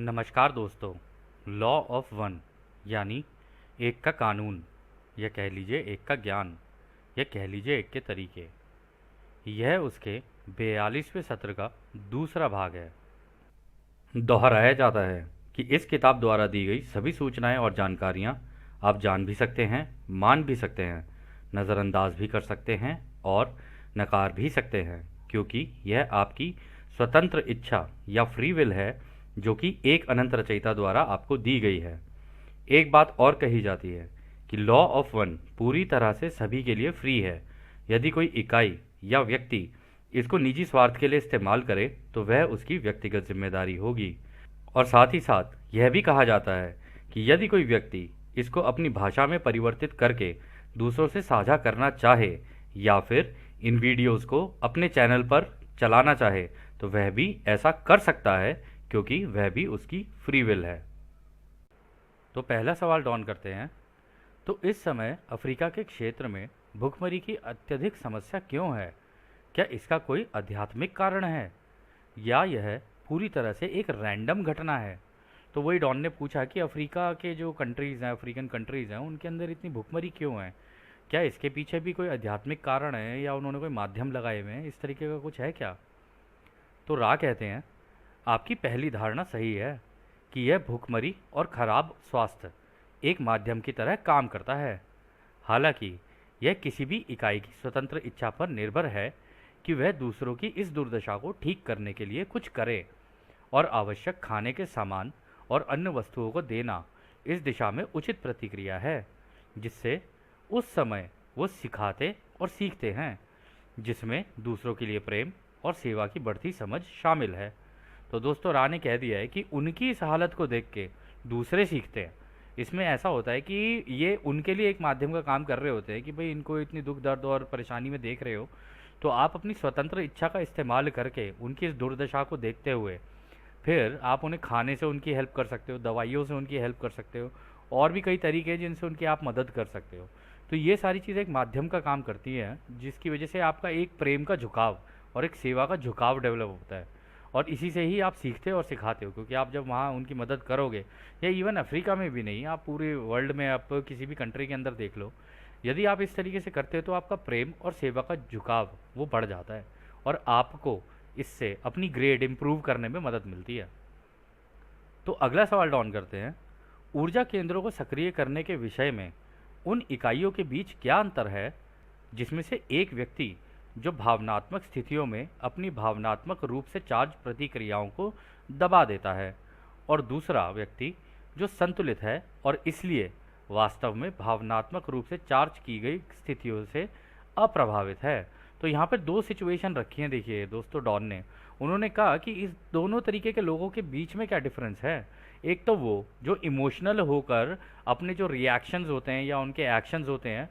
नमस्कार दोस्तों। Law of one यानी एक का कानून, या कह लीजिए एक का ज्ञान, या कह लीजिए एक के तरीके, यह उसके 42वें सत्र का दूसरा भाग है। दोहराया जाता है कि इस किताब द्वारा दी गई सभी सूचनाएं और जानकारियां आप जान भी सकते हैं, मान भी सकते हैं, नज़रअंदाज भी कर सकते हैं और नकार भी सकते हैं, क्योंकि यह आपकी स्वतंत्र इच्छा या फ्री विल है, जो कि एक अनंत रचयिता द्वारा आपको दी गई है। एक बात और कही जाती है कि लॉ ऑफ वन पूरी तरह से सभी के लिए फ्री है। यदि कोई इकाई या व्यक्ति इसको निजी स्वार्थ के लिए इस्तेमाल करे तो वह उसकी व्यक्तिगत जिम्मेदारी होगी। और साथ ही साथ यह भी कहा जाता है कि यदि कोई व्यक्ति इसको अपनी भाषा में परिवर्तित करके दूसरों से साझा करना चाहे या फिर इन वीडियोस को अपने चैनल पर चलाना चाहे तो वह भी ऐसा कर सकता है, क्योंकि वह भी उसकी फ्री विल है। तो पहला सवाल डॉन करते हैं। तो इस समय अफ्रीका के क्षेत्र में भूखमरी की अत्यधिक समस्या क्यों है? क्या इसका कोई आध्यात्मिक कारण है या यह पूरी तरह से एक रैंडम घटना है? तो वही डॉन ने पूछा कि अफ्रीका के जो कंट्रीज़ हैं, अफ्रीकन कंट्रीज़ हैं, उनके अंदर इतनी भूखमरी क्यों है? क्या इसके पीछे भी कोई आध्यात्मिक कारण है या उन्होंने कोई माध्यम लगाए हुए हैं, इस तरीके का कुछ है क्या? तो रा कहते हैं, आपकी पहली धारणा सही है कि यह भूखमरी और खराब स्वास्थ्य एक माध्यम की तरह काम करता है। हालांकि यह किसी भी इकाई की स्वतंत्र इच्छा पर निर्भर है कि वह दूसरों की इस दुर्दशा को ठीक करने के लिए कुछ करे, और आवश्यक खाने के सामान और अन्य वस्तुओं को देना इस दिशा में उचित प्रतिक्रिया है, जिससे उस समय वो सिखाते और सीखते हैं, जिसमें दूसरों के लिए प्रेम और सेवा की बढ़ती समझ शामिल है। तो दोस्तों, रा ने कह दिया है कि उनकी इस हालत को देख के दूसरे सीखते हैं। इसमें ऐसा होता है कि ये उनके लिए एक माध्यम का काम कर रहे होते हैं कि भाई इनको इतनी दुख दर्द और परेशानी में देख रहे हो, तो आप अपनी स्वतंत्र इच्छा का इस्तेमाल करके उनकी इस दुर्दशा को देखते हुए फिर आप उन्हें खाने से उनकी हेल्प कर सकते हो, दवाइयों से उनकी हेल्प कर सकते हो, और भी कई तरीके हैं जिनसे उनकी आप मदद कर सकते हो। तो ये सारी चीज़ें एक माध्यम का काम करती हैं, जिसकी वजह से आपका एक प्रेम का झुकाव और एक सेवा का झुकाव डेवलप होता है, और इसी से ही आप सीखते हो और सिखाते हो। क्योंकि आप जब वहाँ उनकी मदद करोगे, या इवन अफ्रीका में भी नहीं, आप पूरे वर्ल्ड में आप किसी भी कंट्री के अंदर देख लो, यदि आप इस तरीके से करते हो तो आपका प्रेम और सेवा का झुकाव वो बढ़ जाता है, और आपको इससे अपनी ग्रेड इम्प्रूव करने में मदद मिलती है। तो अगला सवाल डॉन करते हैं, ऊर्जा केंद्रों को सक्रिय करने के विषय में उन इकाइयों के बीच क्या अंतर है जिसमें से एक व्यक्ति जो भावनात्मक स्थितियों में अपनी भावनात्मक रूप से चार्ज प्रतिक्रियाओं को दबा देता है, और दूसरा व्यक्ति जो संतुलित है और इसलिए वास्तव में भावनात्मक रूप से चार्ज की गई स्थितियों से अप्रभावित है? तो यहाँ पर दो सिचुएशन रखी हैं, देखिए दोस्तों, डॉन ने उन्होंने कहा कि इस दोनों तरीके के लोगों के बीच में क्या डिफरेंस है। एक तो वो जो इमोशनल होकर अपने जो रिएक्शंस होते हैं या उनके एक्शंस होते हैं,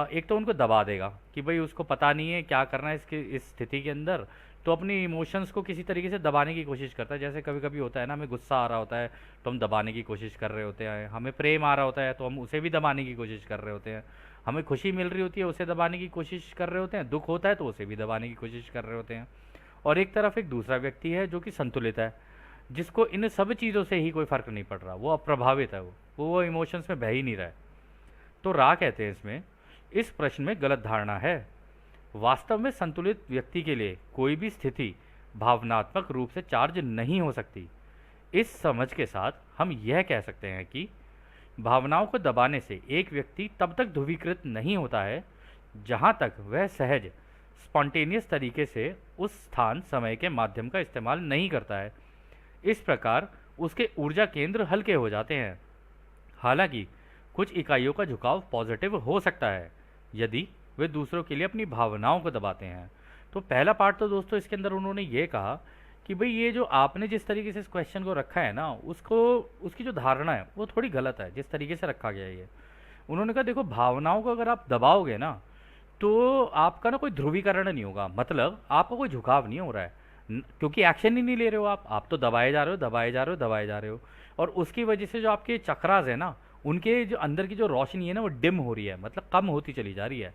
एक तो उनको दबा देगा कि भाई उसको पता नहीं है क्या करना है इसके इस स्थिति के अंदर, तो अपनी इमोशंस को किसी तरीके से दबाने की कोशिश करता है। जैसे कभी कभी होता है ना, हमें गुस्सा आ रहा होता है तो हम दबाने की कोशिश कर रहे होते हैं, हमें प्रेम आ रहा होता है तो हम उसे भी दबाने की कोशिश कर रहे होते हैं, हमें खुशी मिल रही होती है उसे दबाने की कोशिश कर रहे होते हैं, दुख होता है तो उसे भी दबाने की कोशिश कर रहे होते हैं। और एक तरफ एक दूसरा व्यक्ति है जो कि संतुलित है, जिसको इन सब चीज़ों से ही कोई फ़र्क नहीं पड़ रहा, वो अप्रभावित है, वो इमोशंस में बह ही नहीं रहा है। तो रा कहते हैं इसमें इस प्रश्न में गलत धारणा है। वास्तव में संतुलित व्यक्ति के लिए कोई भी स्थिति भावनात्मक रूप से चार्ज नहीं हो सकती। इस समझ के साथ हम यह कह सकते हैं कि भावनाओं को दबाने से एक व्यक्ति तब तक ध्रुवीकृत नहीं होता है जहां तक वह सहज स्पॉन्टेनियस तरीके से उस स्थान समय के माध्यम का इस्तेमाल नहीं करता है। इस प्रकार उसके ऊर्जा केंद्र हल्के हो जाते हैं। हालांकि कुछ इकाइयों का झुकाव पॉजिटिव हो सकता है यदि वे दूसरों के लिए अपनी भावनाओं को दबाते हैं। तो पहला पार्ट तो दोस्तों इसके अंदर उन्होंने ये कहा कि भाई ये जो आपने जिस तरीके से इस क्वेश्चन को रखा है ना, उसको उसकी जो धारणा है वो थोड़ी गलत है, जिस तरीके से रखा गया है ये। उन्होंने कहा देखो, भावनाओं को अगर आप दबाओगे ना तो आपका ना कोई ध्रुवीकरण नहीं होगा, मतलब आपका कोई झुकाव नहीं हो रहा है, क्योंकि एक्शन ही नहीं ले रहे हो आप तो दबाए जा रहे हो, दबाए जा रहे हो, दबाए जा रहे हो। और उसकी वजह से जो आपके चक्रास है ना, उनके जो अंदर की जो रोशनी है ना वो डिम हो रही है, मतलब कम होती चली जा रही है।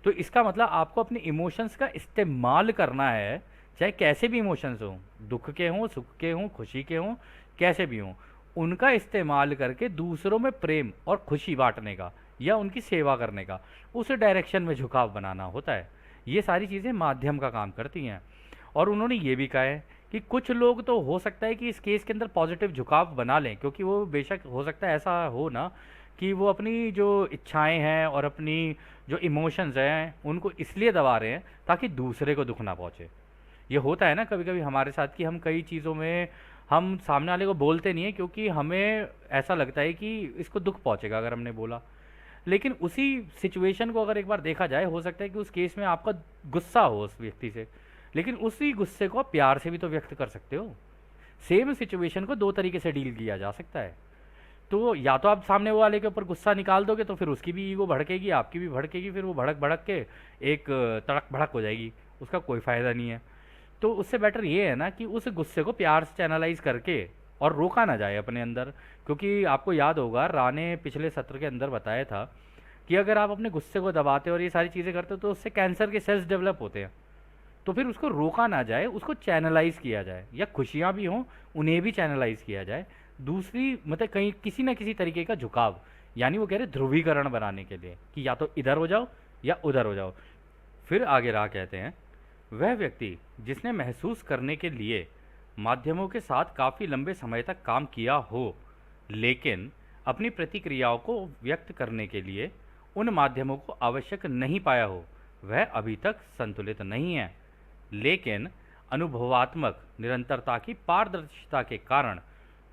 तो इसका मतलब आपको अपने इमोशंस का इस्तेमाल करना है चाहे कैसे भी इमोशंस हों, दुख के हों, सुख के हों, खुशी के हों, कैसे भी हों, उनका इस्तेमाल करके दूसरों में प्रेम और खुशी बांटने का या उनकी सेवा करने का, उस डायरेक्शन में झुकाव बनाना होता है। ये सारी चीज़ें माध्यम का काम करती हैं। और उन्होंने ये भी कहा है कि कुछ लोग तो हो सकता है कि इस केस के अंदर पॉजिटिव झुकाव बना लें, क्योंकि वो बेशक हो सकता है ऐसा हो ना कि वो अपनी जो इच्छाएं हैं और अपनी जो इमोशंस हैं उनको इसलिए दबा रहे हैं ताकि दूसरे को दुख ना पहुंचे। ये होता है ना कभी कभी हमारे साथ कि हम कई चीज़ों में हम सामने वाले को बोलते नहीं है क्योंकि हमें ऐसा लगता है कि इसको दुख पहुंचेगा अगर हमने बोला। लेकिन उसी सिचुएशन को अगर एक बार देखा जाए, हो सकता है कि उस केस में आपका गुस्सा हो उस व्यक्ति से, लेकिन उसी गुस्से को आप प्यार से भी तो व्यक्त कर सकते हो। सेम सिचुएशन को दो तरीके से डील किया जा सकता है। तो या तो आप सामने वाले के ऊपर गुस्सा निकाल दोगे तो फिर उसकी भी ईगो भड़केगी, आपकी भी भड़केगी, फिर वो भड़क भड़क के एक तड़क भड़क हो जाएगी, उसका कोई फ़ायदा नहीं है। तो उससे बेटर ये है ना कि उस गुस्से को प्यार से चैनलाइज करके और रोका ना जाए अपने अंदर। क्योंकि आपको याद होगा रा ने पिछले सत्र के अंदर बताया था कि अगर आप अपने गुस्से को दबाते हो और ये सारी चीज़ें करते हो तो उससे कैंसर के सेल्स डेवलप होते हैं। तो फिर उसको रोका ना जाए, उसको चैनलाइज किया जाए, या खुशियाँ भी हों उन्हें भी चैनलाइज किया जाए। दूसरी मतलब कहीं किसी ना किसी तरीके का झुकाव, यानी वो कह रहे ध्रुवीकरण बनाने के लिए कि या तो इधर हो जाओ या उधर हो जाओ। फिर आगे राह कहते हैं, वह व्यक्ति जिसने महसूस करने के लिए माध्यमों के साथ काफ़ी लंबे समय तक काम किया हो लेकिन अपनी प्रतिक्रियाओं को व्यक्त करने के लिए उन माध्यमों को आवश्यक नहीं पाया हो, वह अभी तक संतुलित नहीं है। लेकिन अनुभवात्मक निरंतरता की पारदर्शिता के कारण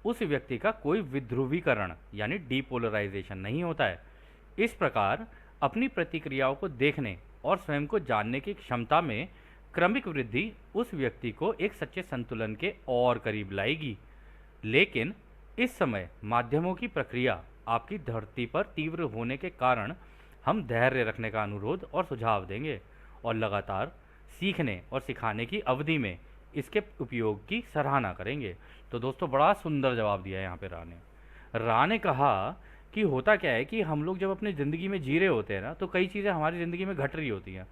उस व्यक्ति का कोई विध्रुवीकरण यानी डीपोलराइजेशन नहीं होता है। इस प्रकार अपनी प्रतिक्रियाओं को देखने और स्वयं को जानने की क्षमता में क्रमिक वृद्धि उस व्यक्ति को एक सच्चे संतुलन के और करीब लाएगी। लेकिन इस समय माध्यमों की प्रक्रिया आपकी धरती पर तीव्र होने के कारण हम धैर्य रखने का अनुरोध और सुझाव देंगे और लगातार सीखने और सिखाने की अवधि में इसके उपयोग की सराहना करेंगे। तो दोस्तों बड़ा सुंदर जवाब दिया है यहाँ पे रा ने कहा कि होता क्या है कि हम लोग जब अपनी ज़िंदगी में जी रहे होते हैं ना तो कई चीज़ें हमारी ज़िंदगी में घट रही होती हैं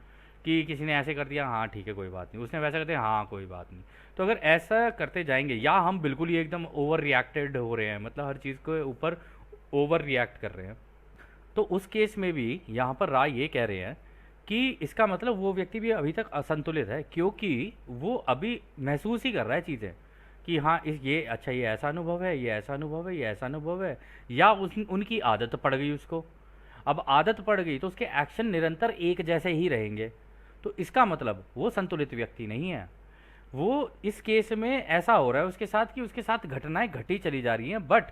कि किसी ने ऐसे कर दिया, हाँ ठीक है कोई बात नहीं, उसने वैसा कर दिया, हाँ कोई बात नहीं। तो अगर ऐसा करते जाएंगे या हम बिल्कुल ही एकदम ओवर रिएक्टेड हो रहे हैं, मतलब हर चीज़ के ऊपर ओवर रिएक्ट कर रहे हैं, तो उस केस में भी यहाँ पर राय ये कह रहे हैं कि इसका मतलब वो व्यक्ति भी अभी तक असंतुलित है, क्योंकि वो अभी महसूस ही कर रहा है चीज़ें कि हाँ इस ये अच्छा ये ऐसा अनुभव है, ये ऐसा अनुभव है, ये ऐसा अनुभव है, या उनकी आदत पड़ गई उसको। अब आदत पड़ गई तो उसके एक्शन निरंतर एक जैसे ही रहेंगे, तो इसका मतलब वो संतुलित व्यक्ति नहीं है। वो इस केस में ऐसा हो रहा है उसके साथ कि उसके साथ घटनाएं घटी चली जा रही हैं, बट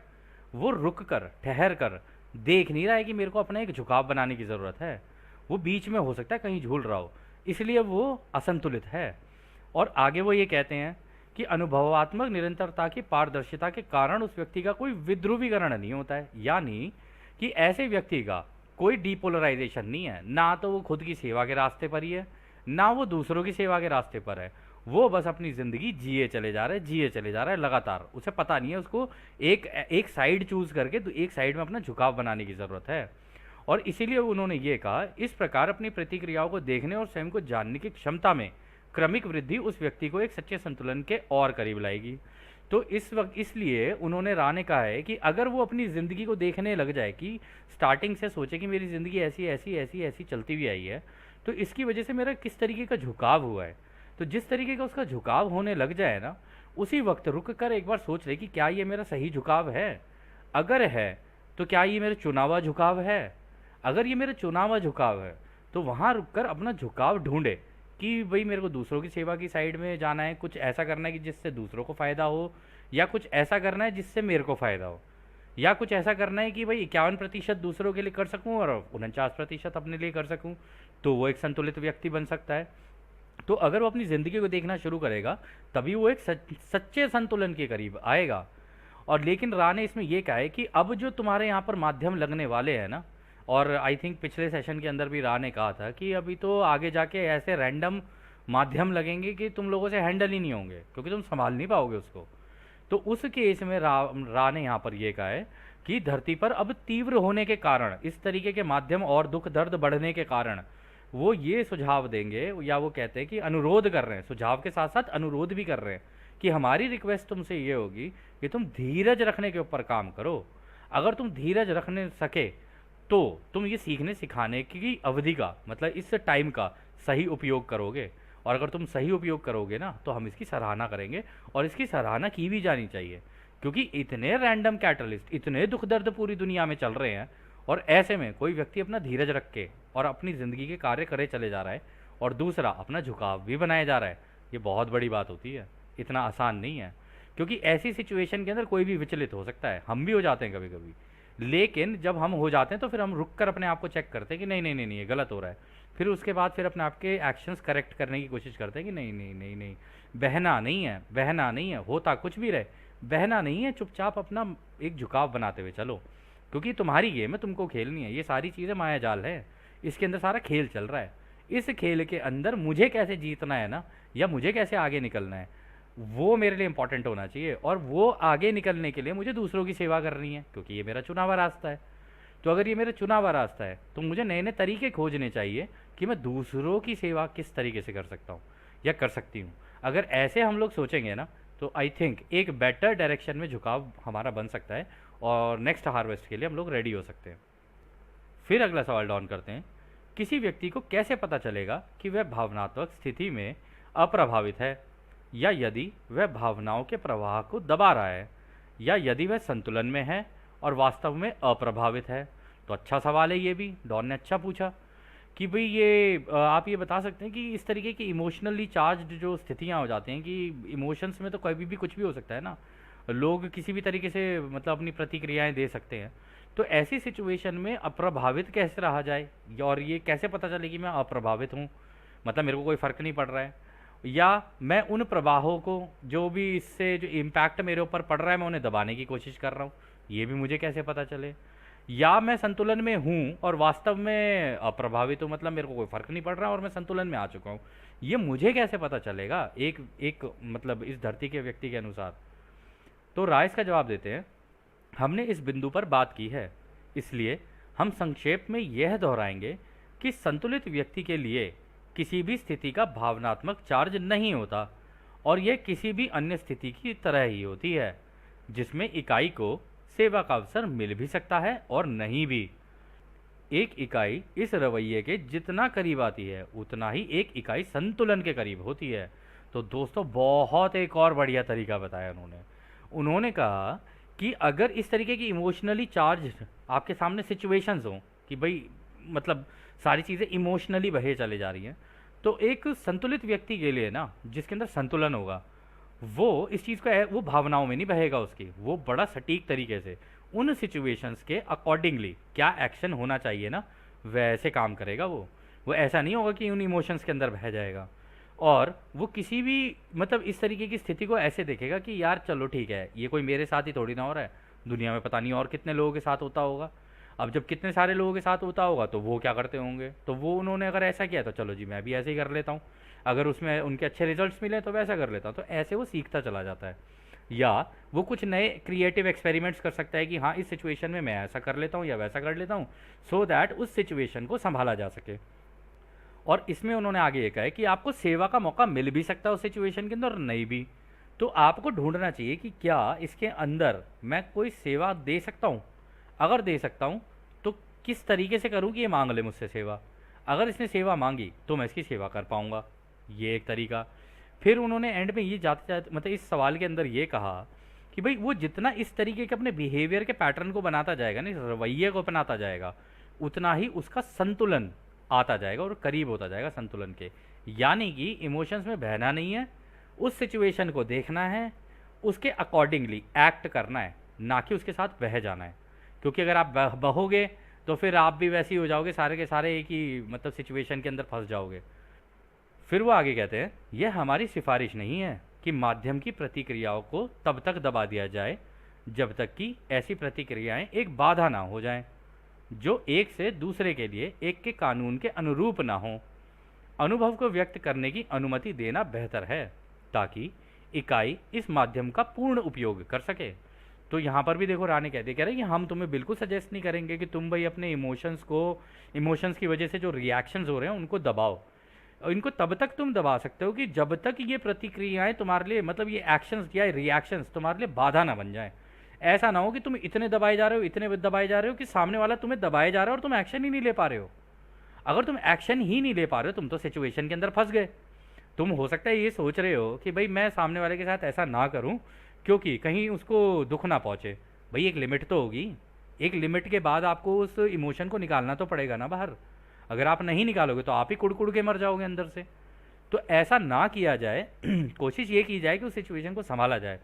वो रुक कर ठहर कर देख नहीं रहा है कि मेरे को अपना एक झुकाव बनाने की ज़रूरत है। वो बीच में हो सकता है कहीं झूल रहा हो, इसलिए वो असंतुलित है। और आगे वो ये कहते हैं कि अनुभवात्मक निरंतरता की पारदर्शिता के कारण उस व्यक्ति का कोई विध्रुवीकरण नहीं होता है, यानी कि ऐसे व्यक्ति का कोई डीपोलराइजेशन नहीं है। ना तो वो खुद की सेवा के रास्ते पर ही है, ना वो दूसरों की सेवा के रास्ते पर है। वो बस अपनी ज़िंदगी जिए चले जा रहा है, जिए चले जा रहा है लगातार। उसे पता नहीं है उसको एक साइड चूज़ करके तो एक साइड में अपना झुकाव बनाने की ज़रूरत है। और इसीलिए उन्होंने ये कहा, इस प्रकार अपनी प्रतिक्रियाओं को देखने और स्वयं को जानने की क्षमता में क्रमिक वृद्धि उस व्यक्ति को एक सच्चे संतुलन के और करीब लाएगी। तो इस वक्त इसलिए उन्होंने रा ने कहा है कि अगर वो अपनी ज़िंदगी को देखने लग जाए कि स्टार्टिंग से सोचे कि मेरी ज़िंदगी ऐसी ऐसी ऐसी ऐसी चलती हुई आई है, तो इसकी वजह से मेरा किस तरीके का झुकाव हुआ है। तो जिस तरीके का उसका झुकाव होने लग जाए ना, उसी वक्त रुक कर एक बार सोच ले कि क्या ये मेरा सही झुकाव है। अगर है तो क्या ये मेरा चुनावा झुकाव है। अगर ये मेरा चुनावा झुकाव है तो वहाँ रुक कर अपना झुकाव ढूंढे कि भाई मेरे को दूसरों की सेवा की साइड में जाना है, कुछ ऐसा करना है कि जिससे दूसरों को फ़ायदा हो, या कुछ ऐसा करना है जिससे मेरे को फ़ायदा हो, या कुछ ऐसा करना है कि भाई 51% दूसरों के लिए कर सकूं और 49% अपने लिए कर सकूं, तो वो एक संतुलित व्यक्ति बन सकता है। तो अगर वो अपनी ज़िंदगी को देखना शुरू करेगा तभी वो एक सच्चे संतुलन के करीब आएगा। और लेकिन रा ने इसमें ये कहा है कि अब जो तुम्हारे यहाँ पर माध्यम लगने वाले हैं ना, और आई थिंक पिछले सेशन के अंदर भी रा ने कहा था कि अभी तो आगे जाके ऐसे रैंडम माध्यम लगेंगे कि तुम लोगों से हैंडल ही नहीं होंगे, क्योंकि तुम संभाल नहीं पाओगे उसको। तो उस केस में रा ने यहाँ पर ये कहा है कि धरती पर अब तीव्र होने के कारण, इस तरीके के माध्यम और दुख दर्द बढ़ने के कारण वो ये सुझाव देंगे या वो कहते हैं कि अनुरोध कर रहे हैं, सुझाव के साथ साथ अनुरोध भी कर रहे हैं कि हमारी रिक्वेस्ट तुमसे ये होगी कि तुम धीरज रखने के ऊपर काम करो। अगर तुम धीरज रखने सके तो तुम ये सीखने सिखाने की अवधि का मतलब इस टाइम का सही उपयोग करोगे, और अगर तुम सही उपयोग करोगे ना तो हम इसकी सराहना करेंगे, और इसकी सराहना की भी जानी चाहिए, क्योंकि इतने रैंडम कैटलिस्ट, इतने दुख दर्द पूरी दुनिया में चल रहे हैं, और ऐसे में कोई व्यक्ति अपना धीरज रख के और अपनी ज़िंदगी के कार्य करे चले जा रहा है, और दूसरा अपना झुकाव भी बनाया जा रहा है। ये बहुत बड़ी बात होती है, इतना आसान नहीं है, क्योंकि ऐसी सिचुएशन के अंदर कोई भी विचलित हो सकता है, हम भी हो जाते हैं कभी कभी। लेकिन जब हम हो जाते हैं तो फिर हम रुक कर अपने आप को चेक करते हैं कि नहीं नहीं नहीं नहीं ये गलत हो रहा है। फिर उसके बाद फिर अपने आप के एक्शंस करेक्ट करने की कोशिश करते हैं कि नहीं नहीं नहीं नहीं, बहना नहीं है, बहना नहीं है, होता कुछ भी रहे, बहना नहीं है, चुपचाप अपना एक झुकाव बनाते हुए चलो, क्योंकि तुम्हारी गेम है, तुमको खेलनी है। ये सारी चीज़ें माया जाल है, इसके अंदर सारा खेल चल रहा है। इस खेल के अंदर मुझे कैसे जीतना है ना, या मुझे कैसे आगे निकलना है, वो मेरे लिए इंपॉर्टेंट होना चाहिए, और वो आगे निकलने के लिए मुझे दूसरों की सेवा करनी है, क्योंकि ये मेरा चुना हुआ रास्ता है। तो अगर ये मेरा चुना हुआ रास्ता है तो मुझे नए नए तरीके खोजने चाहिए कि मैं दूसरों की सेवा किस तरीके से कर सकता हूँ या कर सकती हूँ। अगर ऐसे हम लोग सोचेंगे ना तो आई थिंक एक बेटर डायरेक्शन में झुकाव हमारा बन सकता है, और नेक्स्ट हार्वेस्ट के लिए हम लोग रेडी हो सकते हैं। फिर अगला सवाल डाउन करते हैं, किसी व्यक्ति को कैसे पता चलेगा कि वह भावनात्मक स्थिति में अप्रभावित है, या यदि वह भावनाओं के प्रवाह को दबा रहा है, या यदि वह संतुलन में है और वास्तव में अप्रभावित है। तो अच्छा सवाल है ये भी, डॉन ने अच्छा पूछा कि भाई ये आप ये बता सकते हैं कि इस तरीके की इमोशनली चार्ज्ड जो स्थितियाँ हो जाती हैं, कि इमोशंस में तो कभी भी कुछ भी हो सकता है ना, लोग किसी भी तरीके से मतलब अपनी प्रतिक्रियाएं दे सकते हैं। तो ऐसी सिचुएशन में अप्रभावित कैसे रहा जाए, और ये कैसे पता चले कि मैं अप्रभावित हूँ, मतलब मेरे को कोई फ़र्क नहीं पड़ रहा है, या मैं उन प्रवाहों को जो भी इससे जो इम्पैक्ट मेरे ऊपर पड़ रहा है मैं उन्हें दबाने की कोशिश कर रहा हूँ, ये भी मुझे कैसे पता चले। या मैं संतुलन में हूँ और वास्तव में अप्रभावित हूँ, मतलब मेरे को कोई फ़र्क नहीं पड़ रहा और मैं संतुलन में आ चुका हूँ, ये मुझे कैसे पता चलेगा एक एक मतलब इस धरती के व्यक्ति के अनुसार। तो राइस का जवाब देते हैं, हमने इस बिंदु पर बात की है, इसलिए हम संक्षेप में यह दोहराएंगे कि संतुलित व्यक्ति के लिए किसी भी स्थिति का भावनात्मक चार्ज नहीं होता, और यह किसी भी अन्य स्थिति की तरह ही होती है, जिसमें इकाई को सेवा का अवसर मिल भी सकता है और नहीं भी। एक इकाई इस रवैये के जितना करीब आती है उतना ही एक इकाई संतुलन के करीब होती है। तो दोस्तों बहुत एक और बढ़िया तरीका बताया उन्होंने। उन्होंने कहा कि अगर इस तरीके की इमोशनली चार्ज आपके सामने सिचुएशंस हों कि भाई मतलब सारी चीज़ें इमोशनली बहे चले जा रही हैं, तो एक संतुलित व्यक्ति के लिए ना जिसके अंदर संतुलन होगा वो इस चीज़ को वो भावनाओं में नहीं बहेगा उसकी, वो बड़ा सटीक तरीके से उन सिचुएशंस के अकॉर्डिंगली क्या एक्शन होना चाहिए ना वैसे काम करेगा। वो ऐसा नहीं होगा कि उन इमोशंस के अंदर बह जाएगा, और वो किसी भी मतलब इस तरीके की स्थिति को ऐसे देखेगा कि यार चलो ठीक है, ये कोई मेरे साथ ही थोड़ी ना हो रहा है, दुनिया में पता नहीं और कितने लोगों के साथ होता होगा। अब जब कितने सारे लोगों के साथ होता होगा तो वो क्या करते होंगे, तो वो उन्होंने अगर ऐसा किया तो चलो जी मैं भी ऐसे ही कर लेता हूँ, अगर उसमें उनके अच्छे रिजल्ट्स मिले तो वैसा कर लेता हूँ। तो ऐसे वो सीखता चला जाता है, या वो कुछ नए क्रिएटिव एक्सपेरिमेंट्स कर सकता है कि हाँ इस सिचुएशन में मैं ऐसा कर लेता हूँ या वैसा कर लेता हूँ, सो दैट उस सिचुएशन को संभाला जा सके। और इसमें उन्होंने आगे ये कहा है कि आपको सेवा का मौका मिल भी सकता है उस सिचुएशन के अंदर और नहीं भी। तो आपको ढूंढना चाहिए कि क्या इसके अंदर मैं कोई सेवा दे सकता हूँ, अगर दे सकता हूँ तो किस तरीके से करूँ कि ये मांग ले मुझसे सेवा, अगर इसने सेवा मांगी तो मैं इसकी सेवा कर पाऊँगा, ये एक तरीका। फिर उन्होंने एंड में ये जाते जाते मतलब इस सवाल के अंदर ये कहा कि भाई वो जितना इस तरीके के अपने बिहेवियर के पैटर्न को बनाता जाएगा ना, इस रवैये को अपनाता जाएगा, उतना ही उसका संतुलन आता जाएगा और करीब होता जाएगा संतुलन के। यानी कि इमोशंस में बहना नहीं है, उस सिचुएशन को देखना है, उसके अकॉर्डिंगली एक्ट करना है, ना कि उसके साथ बह जाना है। क्योंकि अगर आप बहोगे तो फिर आप भी वैसे ही हो जाओगे, सारे के सारे एक ही मतलब सिचुएशन के अंदर फंस जाओगे। फिर वो आगे कहते हैं, यह हमारी सिफारिश नहीं है कि माध्यम की प्रतिक्रियाओं को तब तक दबा दिया जाए जब तक कि ऐसी प्रतिक्रियाएं एक बाधा ना हो जाएं, जो एक से दूसरे के लिए एक के कानून के अनुरूप ना हो। अनुभव को व्यक्त करने की अनुमति देना बेहतर है ताकि इकाई इस माध्यम का पूर्ण उपयोग कर सके। तो यहाँ पर भी देखो रानी कहती कह रहे कि हम तुम्हें बिल्कुल सजेस्ट नहीं करेंगे कि तुम भाई अपने इमोशंस की वजह से जो रिएक्शंस हो रहे हैं उनको दबाओ। और इनको तब तक तुम दबा सकते हो कि जब तक ये प्रतिक्रियाएं तुम्हारे लिए, मतलब ये एक्शंस या रिएक्शंस तुम्हारे लिए बाधा ना बन जाए। ऐसा ना हो कि तुम इतने दबाए जा रहे हो, इतने दबाए जा रहे हो कि सामने वाला तुम्हें दबाए जा रहा है और तुम एक्शन ही नहीं ले पा रहे हो। अगर तुम एक्शन ही नहीं ले पा रहे हो, तुम तो सिचुएशन के अंदर फंस गए। तुम हो सकता है ये सोच रहे हो कि भाई मैं सामने वाले के साथ ऐसा ना करूं क्योंकि कहीं उसको दुख ना पहुंचे। भाई एक लिमिट तो होगी, एक लिमिट के बाद आपको उस इमोशन को निकालना तो पड़ेगा ना बाहर। अगर आप नहीं निकालोगे तो आप ही कुड़ कुड़ के मर जाओगे अंदर से। तो ऐसा ना किया जाए कोशिश ये की जाए कि उस सिचुएशन को संभाला जाए।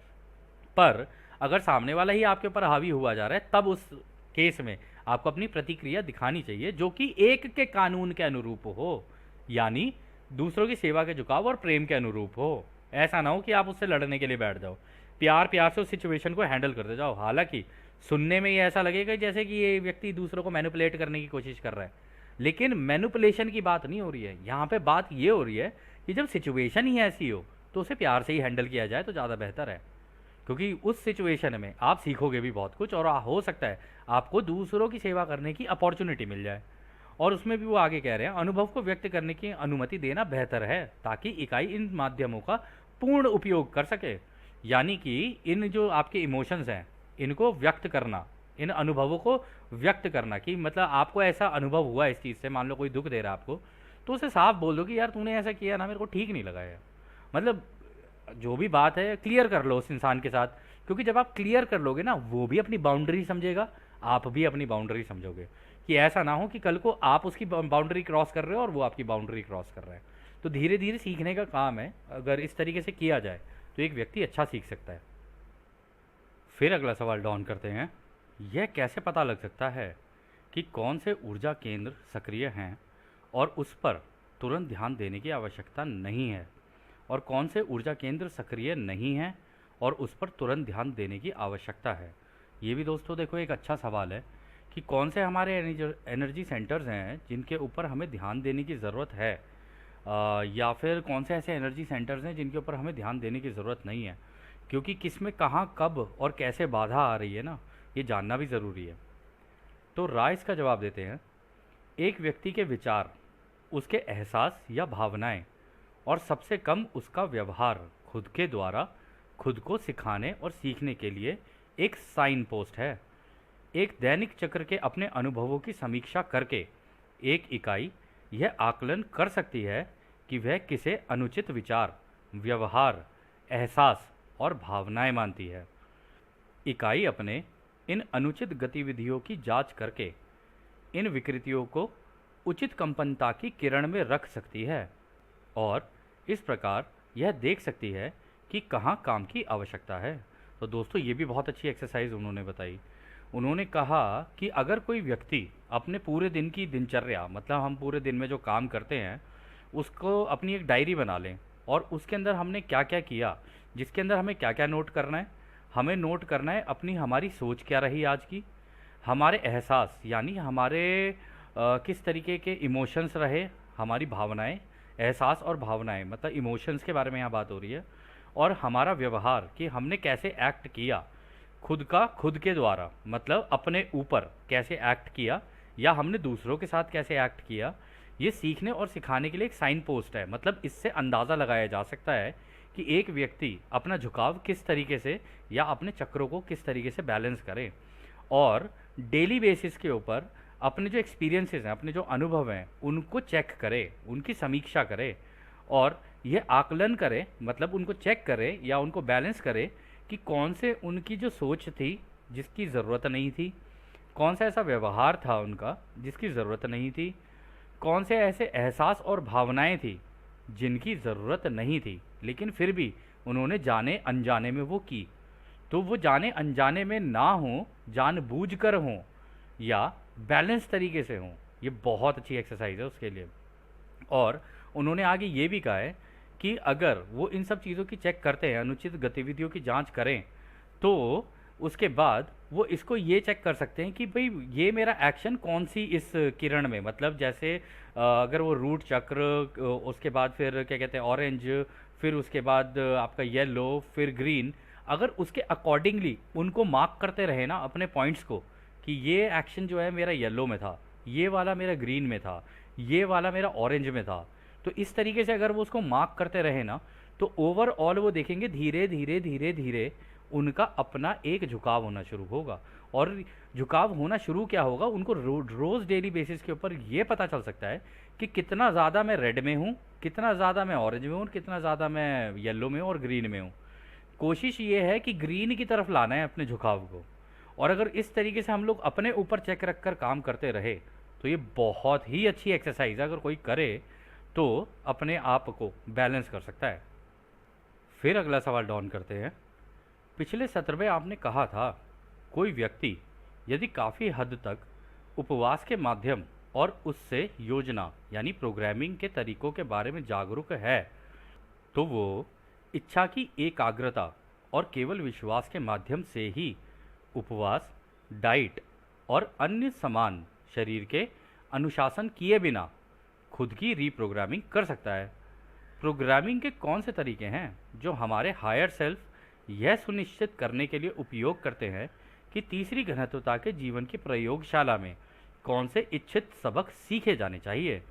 पर अगर सामने वाला ही आपके ऊपर हावी हुआ जा रहा है, तब उस केस में आपको अपनी प्रतिक्रिया दिखानी चाहिए जो कि एक के कानून के अनुरूप हो, यानी दूसरों की सेवा के झुकाव और प्रेम के अनुरूप हो। ऐसा ना हो कि आप उससे लड़ने के लिए बैठ जाओ। प्यार प्यार से उस सिचुएशन को हैंडल करते जाओ। हालांकि सुनने में ये ऐसा लगेगा जैसे कि ये व्यक्ति दूसरों को मैनिपुलेट करने की कोशिश कर रहा है, लेकिन मैनिपुलेशन की बात नहीं हो रही है यहाँ पे। बात ये हो रही है कि जब सिचुएशन ही ऐसी हो तो उसे प्यार से ही हैंडल किया जाए तो ज़्यादा बेहतर है। क्योंकि उस सिचुएशन में आप सीखोगे भी बहुत कुछ और हो सकता है आपको दूसरों की सेवा करने की अपॉर्चुनिटी मिल जाए। और उसमें भी वो आगे कह रहे हैं अनुभव को व्यक्त करने की अनुमति देना बेहतर है ताकि इकाई इन माध्यमों का पूर्ण उपयोग कर सके। यानी कि इन जो आपके इमोशंस हैं इनको व्यक्त करना, इन अनुभवों को व्यक्त करना, कि मतलब आपको ऐसा अनुभव हुआ इस चीज़ से, मान लो कोई दुख दे रहा है आपको, तो उसे साफ बोल दो कि यार तूने ऐसा किया ना, मेरे को ठीक नहीं लगा है। मतलब जो भी बात है क्लियर कर लो उस इंसान के साथ। क्योंकि जब आप क्लियर कर लोगे ना, वो भी अपनी बाउंड्री समझेगा, आप भी अपनी बाउंड्री समझोगे। कि ऐसा ना हो कि कल को आप उसकी बाउंड्री क्रॉस कर रहे हो और वो आपकी बाउंड्री क्रॉस कर रहा है। तो धीरे धीरे सीखने का काम है, अगर इस तरीके से किया जाए तो एक व्यक्ति अच्छा सीख सकता है। फिर अगला सवाल डॉन करते हैं, यह कैसे पता लग सकता है कि कौन से ऊर्जा केंद्र सक्रिय हैं और उस पर तुरंत ध्यान देने की आवश्यकता नहीं है, और कौन से ऊर्जा केंद्र सक्रिय नहीं हैं और उस पर तुरंत ध्यान देने की आवश्यकता है। ये भी दोस्तों देखो एक अच्छा सवाल है कि कौन से हमारे एनर्जी सेंटर्स हैं जिनके ऊपर हमें ध्यान देने की ज़रूरत है, या फिर कौन से ऐसे एनर्जी सेंटर्स हैं जिनके ऊपर हमें ध्यान देने की ज़रूरत नहीं है। क्योंकि किस में कहाँ कब और कैसे बाधा आ रही है ना, ये जानना भी ज़रूरी है। तो राइस का जवाब देते हैं, एक व्यक्ति के विचार, उसके एहसास या भावनाएं और सबसे कम उसका व्यवहार खुद के द्वारा खुद को सिखाने और सीखने के लिए एक साइन पोस्ट है। एक दैनिक चक्र के अपने अनुभवों की समीक्षा करके एक इकाई यह आकलन कर सकती है कि वह किसे अनुचित विचार, व्यवहार, एहसास और भावनाएं मानती है। इकाई अपने इन अनुचित गतिविधियों की जांच करके इन विकृतियों को उचित कंपनता की किरण में रख सकती है और इस प्रकार यह देख सकती है कि कहाँ काम की आवश्यकता है। तो दोस्तों ये भी बहुत अच्छी एक्सरसाइज उन्होंने बताई। उन्होंने कहा कि अगर कोई व्यक्ति अपने पूरे दिन की दिनचर्या, मतलब हम पूरे दिन में जो काम करते हैं उसको अपनी एक डायरी बना लें और उसके अंदर हमने क्या क्या किया, जिसके अंदर हमें क्या क्या नोट करना है। हमें नोट करना है अपनी हमारी सोच क्या रही आज की, हमारे एहसास यानी हमारे किस तरीके के इमोशंस रहे, हमारी भावनाएं, एहसास और भावनाएं मतलब इमोशंस के बारे में यहाँ बात हो रही है, और हमारा व्यवहार कि हमने कैसे एक्ट किया खुद के द्वारा, मतलब अपने ऊपर कैसे एक्ट किया या हमने दूसरों के साथ कैसे एक्ट किया। ये सीखने और सिखाने के लिए एक साइन पोस्ट है। मतलब इससे अंदाज़ा लगाया जा सकता है कि एक व्यक्ति अपना झुकाव किस तरीके से या अपने चक्रों को किस तरीके से बैलेंस करे, और डेली बेसिस के ऊपर अपने जो एक्सपीरियंसेस हैं, अपने जो अनुभव हैं उनको चेक करे, उनकी समीक्षा करे और ये आकलन करे, मतलब उनको चेक करे या उनको बैलेंस करे कि कौन से उनकी जो सोच थी जिसकी ज़रूरत नहीं थी, कौन सा ऐसा व्यवहार था उनका जिसकी ज़रूरत नहीं थी, कौन से ऐसे एहसास और भावनाएं थी जिनकी ज़रूरत नहीं थी लेकिन फिर भी उन्होंने जाने अनजाने में वो की। तो वो जाने अनजाने में ना हो, जानबूझकर हों या बैलेंस तरीके से हों। ये बहुत अच्छी एक्सरसाइज है उसके लिए। और उन्होंने आगे ये भी कहा है कि अगर वो इन सब चीज़ों की चेक करते हैं, अनुचित गतिविधियों की जांच करें, तो उसके बाद वो इसको ये चेक कर सकते हैं कि भाई ये मेरा एक्शन कौन सी इस किरण में, मतलब जैसे अगर वो रूट चक्र, उसके बाद फिर क्या कहते हैं ऑरेंज, फिर उसके बाद आपका येलो, फिर ग्रीन, अगर उसके अकॉर्डिंगली उनको मार्क करते रहे ना अपने पॉइंट्स को, कि ये एक्शन जो है मेरा येलो में था, ये वाला मेरा ग्रीन में था, ये वाला मेरा ऑरेंज में था, तो इस तरीके से अगर वो उसको मार्क करते रहे ना, तो ओवरऑल वो देखेंगे धीरे धीरे धीरे धीरे उनका अपना एक झुकाव होना शुरू होगा। और झुकाव होना शुरू क्या होगा, उनको रोज़ डेली बेसिस के ऊपर ये पता चल सकता है कि कितना ज़्यादा मैं रेड में हूँ, कितना ज़्यादा मैं ऑरेंज में हूँ, और कितना ज़्यादा मैं येलो में हूँ और ग्रीन में हूँ। कोशिश ये है कि ग्रीन की तरफ लाना है अपने झुकाव को। और अगर इस तरीके से हम लोग अपने ऊपर चेक रख कर काम करते रहे, तो ये बहुत ही अच्छी एक्सरसाइज है, अगर कोई करे तो अपने आप को बैलेंस कर सकता है। फिर अगला सवाल डॉन करते हैं। पिछले सत्र में आपने कहा था, कोई व्यक्ति यदि काफ़ी हद तक उपवास के माध्यम और उससे योजना यानी प्रोग्रामिंग के तरीकों के बारे में जागरूक है, तो वो इच्छा की एकाग्रता और केवल विश्वास के माध्यम से ही उपवास, डाइट और अन्य समान शरीर के अनुशासन किए बिना खुद की रीप्रोग्रामिंग कर सकता है। प्रोग्रामिंग के कौन से तरीके हैं जो हमारे हायर सेल्फ यह सुनिश्चित करने के लिए उपयोग करते हैं कि तीसरी घनत्वता के जीवन की प्रयोगशाला में कौन से इच्छित सबक सीखे जाने चाहिए?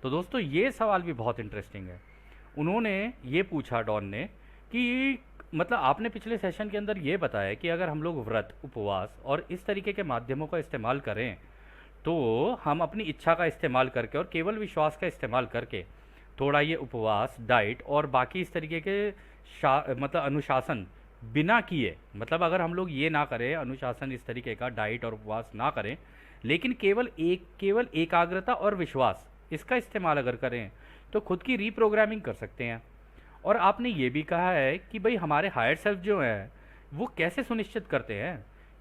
तो दोस्तों ये सवाल भी बहुत इंटरेस्टिंग है। उन्होंने ये पूछा डॉन ने कि मतलब आपने पिछले सेशन के अंदर ये बताया कि अगर हम लोग व्रत, उपवास और इस तरीके के माध्यमों का इस्तेमाल करें, तो हम अपनी इच्छा का इस्तेमाल करके और केवल विश्वास का इस्तेमाल करके थोड़ा ये उपवास, डाइट और बाकी इस तरीके के मतलब अनुशासन बिना किए, मतलब अगर हम लोग ये ना करें अनुशासन इस तरीके का, डाइट और उपवास ना करें, लेकिन केवल एकाग्रता और विश्वास इसका इस्तेमाल अगर करें, तो खुद की रीप्रोग्रामिंग कर सकते हैं। और आपने ये भी कहा है कि भाई हमारे हायर सेल्फ जो है वो कैसे सुनिश्चित करते हैं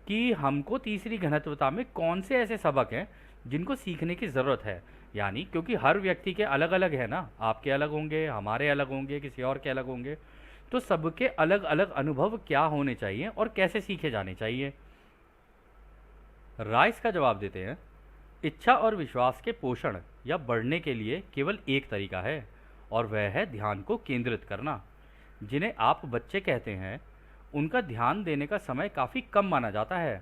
कि हमको तीसरी घनत्वता में कौन से ऐसे सबक हैं जिनको सीखने की ज़रूरत है। यानी क्योंकि हर व्यक्ति के अलग अलग है ना, आपके अलग होंगे, हमारे अलग होंगे, किसी और के अलग होंगे, तो सबके अलग अलग अनुभव क्या होने चाहिए और कैसे सीखे जाने चाहिए। राइस का जवाब देते हैं, इच्छा और विश्वास के पोषण या बढ़ने के लिए केवल एक तरीका है, और वह है ध्यान को केंद्रित करना। जिन्हें आप बच्चे कहते हैं, उनका ध्यान देने का समय काफ़ी कम माना जाता है।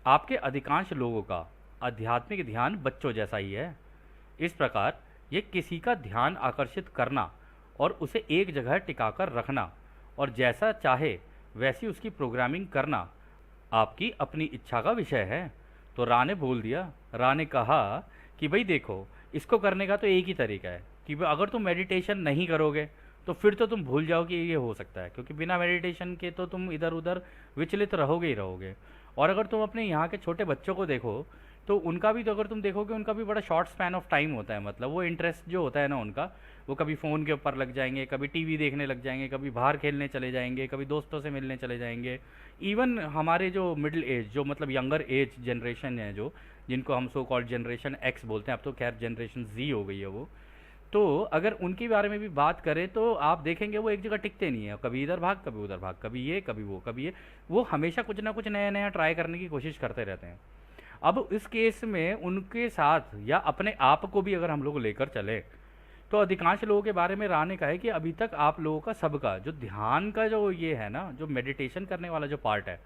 आपके अधिकांश लोगों का आध्यात्मिक ध्यान बच्चों जैसा ही है। इस प्रकार ये किसी का ध्यान आकर्षित करना और उसे एक जगह टिकाकर रखना और जैसा चाहे वैसी उसकी प्रोग्रामिंग करना आपकी अपनी इच्छा का विषय है। तो रा ने बोल दिया, रा ने कहा कि भाई देखो, इसको करने का तो एक ही तरीका है कि अगर तुम मेडिटेशन नहीं करोगे तो फिर तो तुम भूल जाओ कि ये हो सकता है, क्योंकि बिना मेडिटेशन के तो तुम इधर उधर विचलित रहोगे ही रहोगे। और अगर तुम अपने यहाँ के छोटे बच्चों को देखो, तो उनका भी, तो अगर तुम देखोगे उनका भी बड़ा शॉर्ट स्पैन ऑफ टाइम होता है। मतलब वो इंटरेस्ट जो होता है ना उनका, वो कभी फ़ोन के ऊपर लग जाएंगे, कभी टीवी देखने लग जाएंगे, कभी बाहर खेलने चले जाएंगे, कभी दोस्तों से मिलने चले जाएंगे। इवन हमारे जो मिडिल एज, जो मतलब यंगर एज जनरेशन है, जो जिनको हम सो कॉल्ड जनरेशन एक्स बोलते हैं, अब तो खैर जनरेशन जी हो गई है वो, तो अगर उनके बारे में भी बात करें तो आप देखेंगे वो एक जगह टिकते नहीं है, कभी इधर भाग, कभी उधर भाग, कभी ये, कभी वो, कभी ये। वो हमेशा कुछ ना कुछ नया नया ट्राई करने की कोशिश करते रहते हैं। अब इस केस में उनके साथ या अपने आप को भी अगर हम लोग लेकर चले, तो अधिकांश लोगों के बारे में राह ने कहा है कि अभी तक आप लोगों का सबका जो ध्यान का जो ये है ना, जो मेडिटेशन करने वाला जो पार्ट है,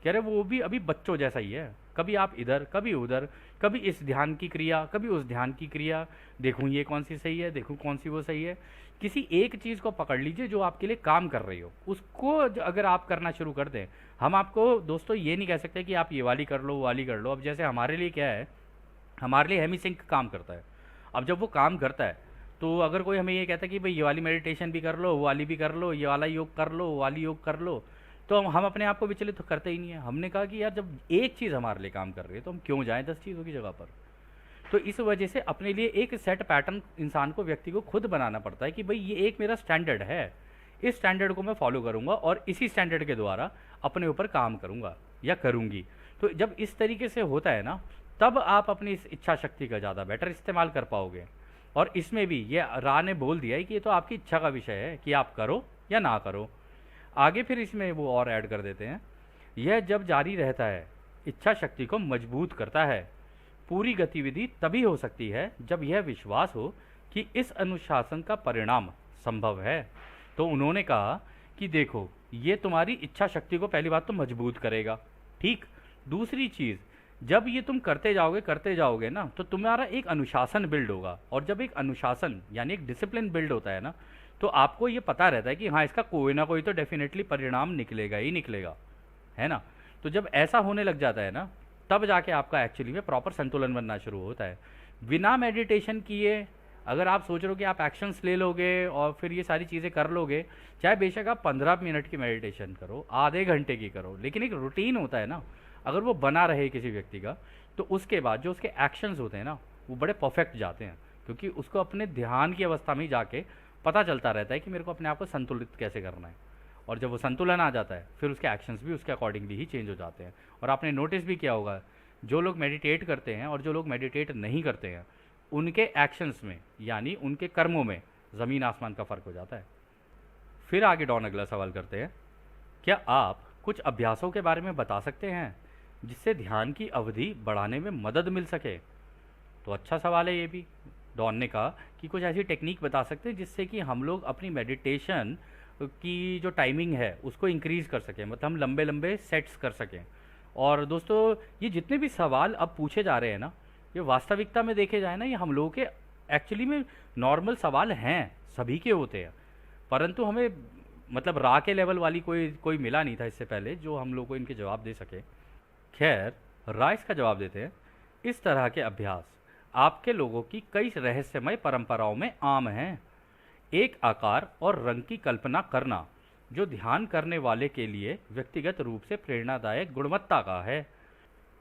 कह रहे वो भी अभी बच्चों जैसा ही है। कभी आप इधर, कभी उधर, कभी इस ध्यान की क्रिया, कभी उस ध्यान की क्रिया, देखूँ ये कौन सी सही है, देखूँ कौन सी वो सही है। किसी एक चीज़ को पकड़ लीजिए जो आपके लिए काम कर रही हो, उसको अगर आप करना शुरू कर दें। हम आपको दोस्तों ये नहीं कह सकते कि आप ये वाली कर लो, वो वाली कर लो। अब जैसे हमारे लिए क्या है, हमारे लिए हेमी-सिंक काम करता है। अब जब वो काम करता है, तो अगर कोई हमें ये कहता है कि भाई ये वाली मेडिटेशन भी कर लो, वो वाली भी कर लो, ये वाला योग कर लो, वो वाली योग कर लो, तो हम अपने आप को विचलित तो करते ही नहीं है। हमने कहा कि यार जब एक चीज़ हमारे लिए काम कर रही है तो हम क्यों जाएं 10 चीज़ों की जगह पर। तो इस वजह से अपने लिए एक सेट पैटर्न इंसान को, व्यक्ति को खुद बनाना पड़ता है कि भाई ये एक मेरा स्टैंडर्ड है, इस स्टैंडर्ड को मैं फॉलो करूँगा और इसी स्टैंडर्ड के द्वारा अपने ऊपर काम करूँगा या करूँगी। तो जब इस तरीके से होता है ना, तब आप अपनी इस इच्छा शक्ति का ज़्यादा बेटर इस्तेमाल कर पाओगे। और इसमें भी ये राह ने बोल दिया है कि ये तो आपकी इच्छा का विषय है कि आप करो या ना करो। आगे फिर इसमें वो और ऐड कर देते हैं, यह जब जारी रहता है इच्छा शक्ति को मजबूत करता है। पूरी गतिविधि तभी हो सकती है जब यह विश्वास हो कि इस अनुशासन का परिणाम संभव है। तो उन्होंने कहा कि देखो ये तुम्हारी इच्छा शक्ति को पहली बात तो मजबूत करेगा। ठीक। दूसरी चीज़, जब ये तुम करते जाओगे ना, तो तुम्हारा एक अनुशासन बिल्ड होगा, और जब एक अनुशासन यानी एक डिसिप्लिन बिल्ड होता है ना, तो आपको ये पता रहता है कि हाँ इसका कोई ना कोई तो डेफिनेटली परिणाम निकलेगा ही निकलेगा, है ना। तो जब ऐसा होने लग जाता है ना, तब जाके आपका एक्चुअली में प्रॉपर संतुलन बनना शुरू होता है। बिना मेडिटेशन किए अगर आप सोच रहे हो कि आप एक्शंस ले लोगे और फिर ये सारी चीज़ें कर लोगे, चाहे बेशक आप 15 मिनट की मेडिटेशन करो, आधे घंटे की करो, लेकिन एक रूटीन होता है ना, अगर वो बना रहे किसी व्यक्ति का, तो उसके बाद जो उसके एक्शंस होते हैं ना, वो बड़े परफेक्ट जाते हैं, क्योंकि उसको अपने ध्यान की अवस्था में ही जाके पता चलता रहता है कि मेरे को अपने आप को संतुलित कैसे करना है। और जब वो संतुलन आ जाता है, फिर उसके एक्शंस भी उसके अकॉर्डिंगली ही चेंज हो जाते हैं। और आपने नोटिस भी किया होगा, जो लोग मेडिटेट करते हैं और जो लोग मेडिटेट नहीं करते हैं, उनके एक्शंस में यानी उनके कर्मों में ज़मीन आसमान का फ़र्क हो जाता है। फिर आगे डॉन अगला सवाल करते हैं, क्या आप कुछ अभ्यासों के बारे में बता सकते हैं जिससे ध्यान की अवधि बढ़ाने में मदद मिल सके? तो अच्छा सवाल है ये भी। डॉन ने कहा कि कुछ ऐसी टेक्निक बता सकते हैं जिससे कि हम लोग अपनी मेडिटेशन की जो टाइमिंग है उसको इंक्रीज़ कर सकें, मतलब हम लंबे लंबे सेट्स कर सकें। और दोस्तों, ये जितने भी सवाल अब पूछे जा रहे हैं ना, ये वास्तविकता में देखे जाए ना, ये हम लोगों के एक्चुअली में नॉर्मल सवाल हैं, सभी के होते हैं, परंतु हमें मतलब रा के लेवल वाली कोई कोई मिला नहीं था इससे पहले जो हम लोग को इनके जवाब दे सके। खैर, रा इसका जवाब देते हैं, इस तरह के अभ्यास आपके लोगों की कई रहस्यमय परंपराओं में आम हैं। एक आकार और रंग की कल्पना करना जो ध्यान करने वाले के लिए व्यक्तिगत रूप से प्रेरणादायक गुणवत्ता का है,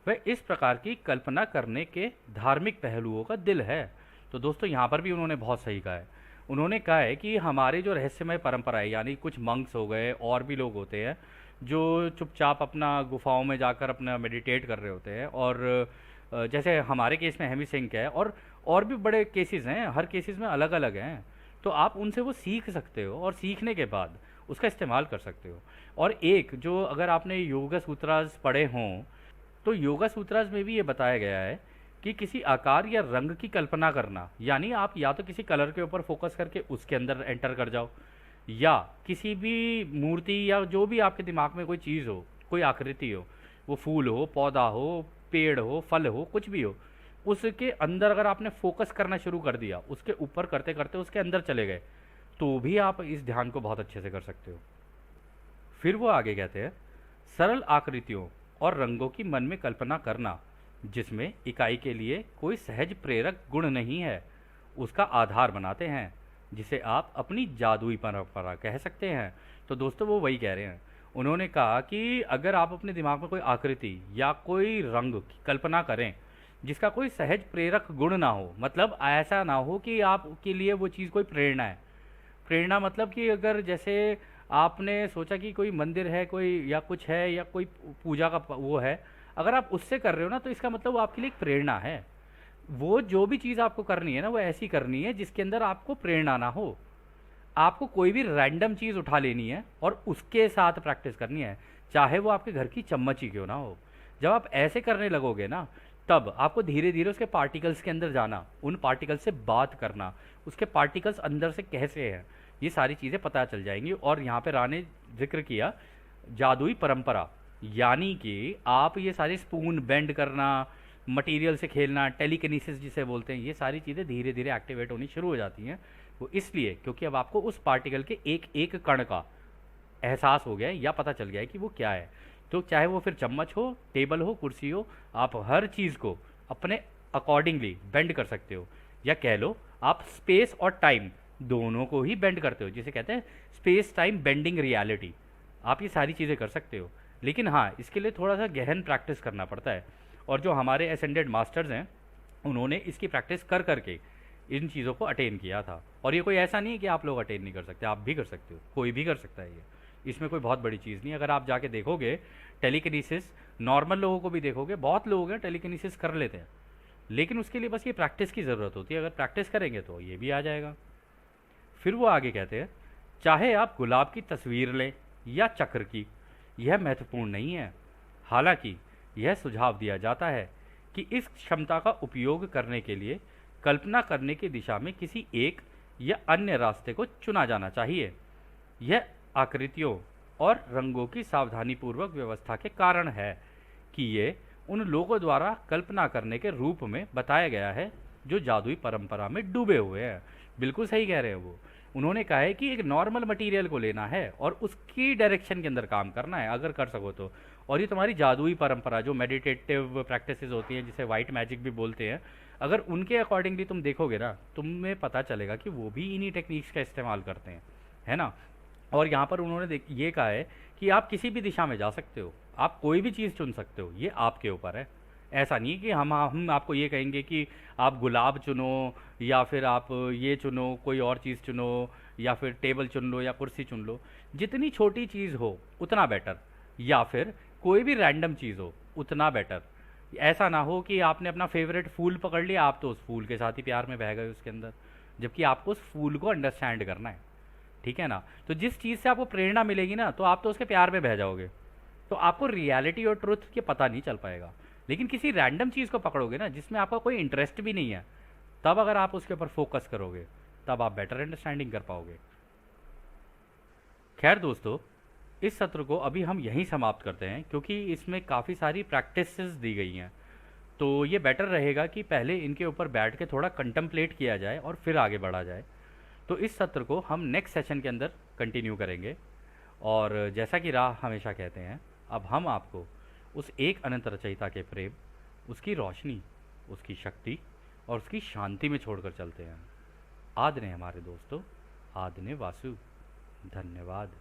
वह इस प्रकार की कल्पना करने के धार्मिक पहलुओं का दिल है। तो दोस्तों, यहाँ पर भी उन्होंने बहुत सही कहा है। उन्होंने कहा है कि हमारे जो रहस्यमय परंपरा है, यानी कुछ मंक्स हो गए और भी लोग होते हैं जो चुपचाप अपना गुफाओं में जाकर अपना मेडिटेट कर रहे होते हैं, और जैसे हमारे केस में हेमी सिंह है, और भी बड़े केसेस हैं, हर केसेस में अलग अलग हैं। तो आप उनसे वो सीख सकते हो और सीखने के बाद उसका इस्तेमाल कर सकते हो। और एक जो, अगर आपने योगा सूत्रास पढ़े हों, तो योगा सूत्रास में भी ये बताया गया है कि किसी आकार या रंग की कल्पना करना, यानी आप या तो किसी कलर के ऊपर फोकस करके उसके अंदर एंटर कर जाओ, या किसी भी मूर्ति या जो भी आपके दिमाग में कोई चीज़ हो, कोई आकृति हो, वो फूल हो, पौधा हो, पेड़ हो, फल हो, कुछ भी हो, उसके अंदर अगर आपने फोकस करना शुरू कर दिया, उसके ऊपर करते करते उसके अंदर चले गए, तो भी आप इस ध्यान को बहुत अच्छे से कर सकते हो। फिर वो आगे कहते हैं, सरल आकृतियों और रंगों की मन में कल्पना करना जिसमें इकाई के लिए कोई सहज प्रेरक गुण नहीं है, उसका आधार बनाते हैं, जिसे आप अपनी जादुई परंपरा कह सकते हैं। तो दोस्तों, वो वही कह रहे हैं। उन्होंने कहा कि अगर आप अपने दिमाग में कोई आकृति या कोई रंग की कल्पना करें जिसका कोई सहज प्रेरक गुण ना हो, मतलब ऐसा ना हो कि आपके लिए वो चीज़ कोई प्रेरणा है। प्रेरणा मतलब कि अगर जैसे आपने सोचा कि कोई मंदिर है, कोई या कुछ है, या कोई पूजा का वो है, अगर आप उससे कर रहे हो ना, तो इसका मतलब वो आपके लिए एक प्रेरणा है। वो जो भी चीज़ आपको करनी है ना, वो ऐसी करनी है जिसके अंदर आपको प्रेरणा ना हो। आपको कोई भी रैंडम चीज़ उठा लेनी है और उसके साथ प्रैक्टिस करनी है, चाहे वो आपके घर की चम्मच ही क्यों ना हो। जब आप ऐसे करने लगोगे ना, तब आपको धीरे धीरे उसके पार्टिकल्स के अंदर जाना, उन पार्टिकल्स से बात करना, उसके पार्टिकल्स अंदर से कैसे हैं, ये सारी चीज़ें पता चल जाएंगी। और यहाँ पे राने जिक्र किया जादुई परंपरा, यानी कि आप ये सारे स्पून बेंड करना, मटेरियल से खेलना, टेलीकिनेसिस जिसे बोलते हैं, ये सारी चीज़ें धीरे धीरे एक्टिवेट होनी शुरू हो जाती हैं। वो इसलिए क्योंकि अब आपको उस पार्टिकल के एक एक कण का एहसास हो गया है या पता चल गया है कि वो क्या है। तो चाहे वो फिर चम्मच हो, टेबल हो, कुर्सी हो, आप हर चीज़ को अपने अकॉर्डिंगली बेंड कर सकते हो, या कह लो आप स्पेस और टाइम दोनों को ही बेंड करते हो, जिसे कहते हैं स्पेस टाइम बेंडिंग रियलिटी। आप ये सारी चीज़ें कर सकते हो, लेकिन हाँ, इसके लिए थोड़ा सा गहन प्रैक्टिस करना पड़ता है। और जो हमारे असेंडेड मास्टर्स हैं, उन्होंने इसकी प्रैक्टिस कर करके इन चीज़ों को अटेन किया था। और ये कोई ऐसा नहीं है कि आप लोग अटेन नहीं कर सकते, आप भी कर सकते हो, कोई भी कर सकता है ये, इसमें कोई बहुत बड़ी चीज़ नहीं। अगर आप जाके देखोगे टेलीकिनेसिस, नॉर्मल लोगों को भी देखोगे, बहुत लोग हैं टेलीकिनेसिस कर लेते हैं, लेकिन उसके लिए बस ये प्रैक्टिस की ज़रूरत होती है। अगर प्रैक्टिस करेंगे तो ये भी आ जाएगा। फिर वो आगे कहते हैं, चाहे आप गुलाब की तस्वीर लें या चक्र की, यह महत्वपूर्ण नहीं है। हालांकि यह सुझाव दिया जाता है कि इस क्षमता का उपयोग करने के लिए कल्पना करने की दिशा में किसी एक या अन्य रास्ते को चुना जाना चाहिए। यह आकृतियों और रंगों की सावधानीपूर्वक व्यवस्था के कारण है कि ये उन लोगों द्वारा कल्पना करने के रूप में बताया गया है जो जादुई परंपरा में डूबे हुए हैं। बिल्कुल सही कह रहे हैं वो। उन्होंने कहा है कि एक नॉर्मल मटेरियल को लेना है और उसकी डायरेक्शन के अंदर काम करना है अगर कर सको तो। और ये तुम्हारी जादुई परंपरा जो मेडिटेटिव प्रैक्टिसेस होती हैं जिसे वाइट मैजिक भी बोलते हैं, अगर उनके अकॉर्डिंगली तुम देखोगे ना, तुम्हें पता चलेगा कि वो भी इन्हीं टेक्निक्स का इस्तेमाल करते हैं, है ना। और यहाँ पर उन्होंने ये कहा है कि आप किसी भी दिशा में जा सकते हो, आप कोई भी चीज़ चुन सकते हो, ये आपके ऊपर है। ऐसा नहीं है कि हम आपको ये कहेंगे कि आप गुलाब चुनो या फिर आप ये चुनो, कोई और चीज़ चुनो, या फिर टेबल चुन लो या कुर्सी चुन लो। जितनी छोटी चीज़ हो उतना बेटर, या फिर कोई भी रैंडम चीज़ हो उतना बेटर। ऐसा ना हो कि आपने अपना फेवरेट फूल पकड़ लिया, आप तो उस फूल के साथ ही प्यार में बह गए उसके अंदर, जबकि आपको उस फूल को अंडरस्टैंड करना है। ठीक है ना। तो जिस चीज़ से आपको प्रेरणा मिलेगी ना, तो आप तो उसके प्यार में बह जाओगे, तो आपको रियलिटी और ट्रुथ के पता नहीं चल पाएगा। लेकिन किसी रैंडम चीज़ को पकड़ोगे ना जिसमें आपका कोई इंटरेस्ट भी नहीं है, तब अगर आप उसके ऊपर फोकस करोगे तब आप बेटर अंडरस्टैंडिंग कर पाओगे। खैर दोस्तों, इस सत्र को अभी हम यहीं समाप्त करते हैं क्योंकि इसमें काफ़ी सारी प्रैक्टिसेस दी गई हैं। तो ये बेटर रहेगा कि पहले इनके ऊपर बैठ के थोड़ा कंटम्पलेट किया जाए और फिर आगे बढ़ा जाए। तो इस सत्र को हम नेक्स्ट सेशन के अंदर कंटिन्यू करेंगे। और जैसा कि राह हमेशा कहते हैं, अब हम आपको उस एक अनंत रचयिता के प्रेम, उसकी रोशनी, उसकी शक्ति और उसकी शांति में छोड़कर चलते हैं। आदि ने हमारे दोस्तों, आदि ने वासु। धन्यवाद।